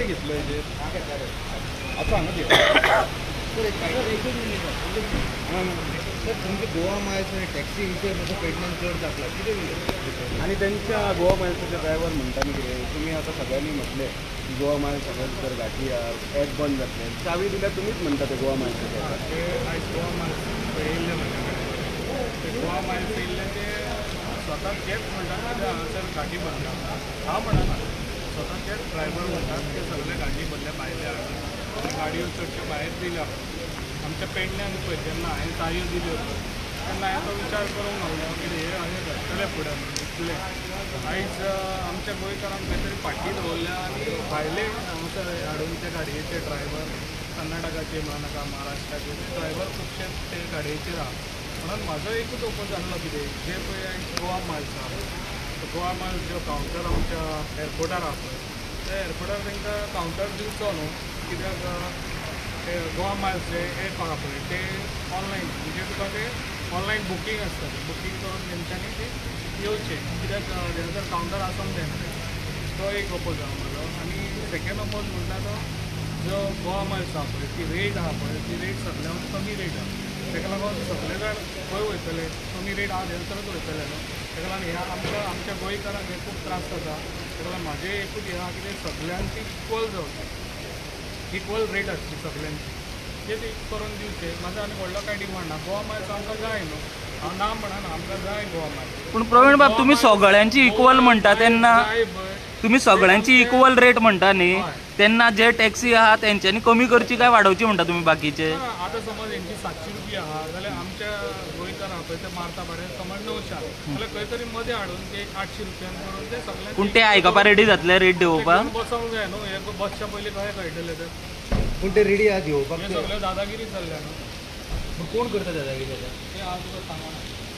किती घेतलं हेजे आता हांगा दे सर तुमचे गोवा मायल्स टॅक्सी इन्शुरन्स पेडण्यान चड जातला कितें आणि त्यांच्या गोवा मायल्सचे ड्रायव्हर म्हणटानी कितें तुम्ही आता सगळ्यांनी म्हटले की गोवा मायल्स सगळ्यात जर गाठी ॲप बंद जातले चावी दिल्यार तुमीच म्हणटा ते गोवा मायल्सचे आयज गोवा मायल्स येयल्ले म्हज्या कडेन ते गोवा मायल्स येयल्ले ते स्वता तेच म्हणटात की हांगासर गाडी बंद हांव म्हणना स्वता तेच ड्रायव्हर म्हणटात ते सगळे गाडी बंदले भायले हाडून गाडयो चडश्यो भायर दिल्या आमच्या पेडण्यान पळय जेन्ना हांवें तारयो दिल्यो तेन्ना हांवें तो विचार करूंक लागलो की हे हांवें घडटले फुडें इतले आयज आमच्या गोंयकारांक खंय तरी फाटीं दवरल्या आनी भायले हांगासर हाडून ते गाडयेचे ड्रायव्हर कर्नाटकाचे म्हणनाका महाराष्ट्राचे ते ड्रायव्हर खुबशे ते गाडयेचेर आहा म्हणून म्हाजो एकूच ओपोज जाल्लो कितें जे पळय गोवा मायल्स आहा गोवा मायल्स जो कावंटर आमच्या एअरपोर्टार आहा पळय त्या एअरपोर्टार तांकां कावंटर दिवचो न्हू कित्याक ते गोवा मायल्स जे एप आहा पळय ते ऑनलायन म्हणजे तुका ते ऑनलायन बुकींग आसता बुकींग करून तेंच्यांनी ते येवचें कित्याक तेंचो कावंटर आसूंक जाय तो एक ओपोज आहा म्हाजो आनी सेकेंड ओपोज म्हणटा तो जो गोवा मायल्स आहा पळय ती रेट आहा पळय ती रेट सगळ्यांत कमी रेट आहा ताका लागून सगळे जाण खंय वयतले कमी रेट आहा थंयसरच वयतले न्हू ताका लागून ह्या आमच्या गोंयकारांक हे खूब त्रास जाता ताका लागून म्हाजें एकूच हें आहा की सगळ्यांची इक्वल जावची इक्वल रेट आसची सगळ्यांची ते करून दिवचे म्हाजो आनी व्हडलो कांय डिमांड ना गोवा मायल्स आमकां जाय न्हू हांव ना म्हणना आमकां जाय गोवा मायल्स पूण प्रवीण बाब तुम्ही सगळ्यांची इक्वल म्हणटा तेन्ना तुम्ही सगळ्यांची इक्वल रेट म्हणटा न्ही तेन्ना जे टॅक्सी आहा तेंच्यांनी कमी करची काय वाडोवची म्हणटा तुमी बाकीचे आतां समज हेंची 700 रुपया आहा जाल्यार आमच्या गोंयकार आहा पळय ते मारता बरें समज 900 जाल्यार खंय तरी मदें हाडून ते 800 रुपयान करून ते सगळ्यांक पूण ते आयकपा रेडी जातले रेट दिवपाक बसोंक जाय न्हू हे बसच्या पयलीं कशें कळटलें तर पूण ते रेडी आहा घेवपाक हे सगळ्यो दादागिरी चल्ल्या न्हू कोण करता दादागिरी ते हांव तुका सांगना